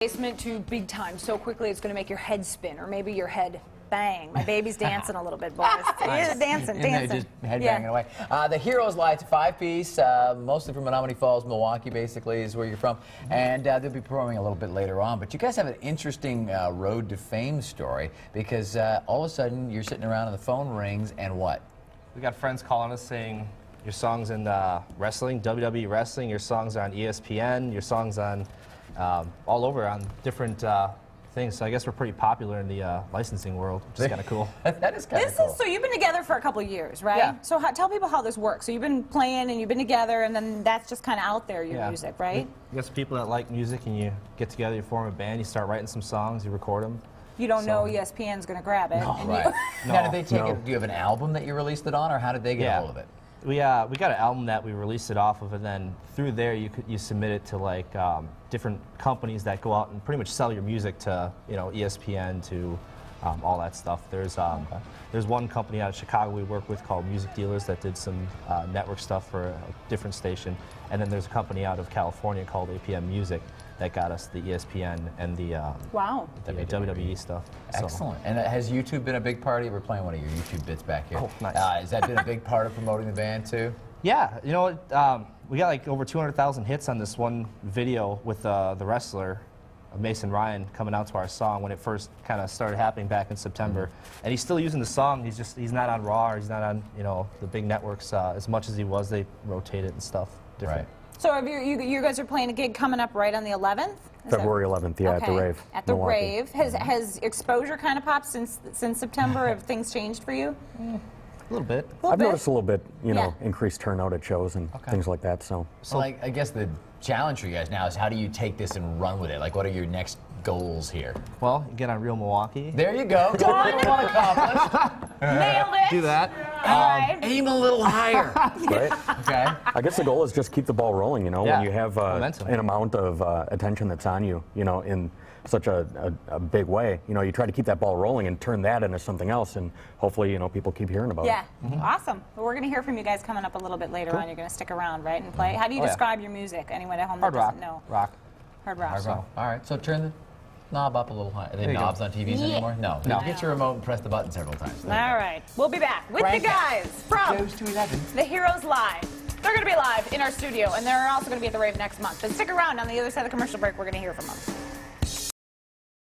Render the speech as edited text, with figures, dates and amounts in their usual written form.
Basement to big time so quickly it's going to make your head spin, or maybe your head bang. My baby's dancing a little bit, boys. Nice. dancing. Just headbanging away. The Heroes Lie, it's a 5-piece, mostly from Menominee Falls, Milwaukee, basically, is where you're from. And they'll be performing a little bit later on. But you guys have an interesting road to fame story, because all of a sudden you're sitting around and the phone rings, and what? We got friends calling us saying, your song's in wrestling, WWE wrestling, your songs are on ESPN, your song's on all over on different things. So I guess we're pretty popular in the licensing world, which is kind of cool. That is kind of cool. So you've been together for a couple of years, right? Yeah. So tell people how this works. So you've been playing and you've been together, and then that's just kind of out there, your music, right? You got some people that like music, and you get together, you form a band, you start writing some songs, you record them. You don't know ESPN's going to grab it. No, right. Now, did they take it? Do you have an album that you released it on, or how did they get a hold of it? We got an album that we released it off of, and then through there you submit it to like different companies that go out and pretty much sell your music to ESPN, to all that stuff. There's one company out of Chicago we work with called Music Dealers that did some network stuff for a different station, and then there's a company out of California called APM Music that got us the ESPN and the WWE stuff. Excellent. And has YouTube been a big part? We're playing one of your YouTube bits back here. Oh, nice. Has that been a big part of promoting the band too? Yeah, we got like over 200,000 hits on this one video with the wrestler, Mason Ryan, coming out to our song when it first kind of started happening back in September. And he's still using the song. He's not on Raw, or he's not on the big networks as much as he was. They rotate it and stuff different. Right. So have you guys are playing a gig coming up right on the 11th? February 11th, yeah, at the Rave. At the Milwaukee. Rave. Has exposure kind of popped since September? Have things changed for you? A little bit. I've noticed a little bit, increased turnout at shows and things like that. So I guess the challenge for you guys now is, how do you take this and run with it? Like, what are your next goals here? Well, you get on Real Milwaukee. There you go. One accomplished. Nailed it. Do that. Aim a little higher. right? Okay. I guess the goal is just keep the ball rolling. When you have momentum. an amount of attention that's on you, in such a big way, you try to keep that ball rolling and turn that into something else, and hopefully, people keep hearing about it. Yeah, awesome. Well, we're going to hear from you guys coming up a little bit later on. You're going to stick around, right, and play. How do you describe your music? Anyone at home that doesn't know? Rock. Hard rock. Hard rock. All right, so turn the knob up a little higher. Are there knobs on TVs anymore? No. No. Get your remote and press the button several times. All right. We'll be back with the guys from Goes to 11. The Heroes Lie. They're going to be live in our studio, and they're also going to be at the Rave next month. But stick around. On the other side of the commercial break, we're going to hear from them.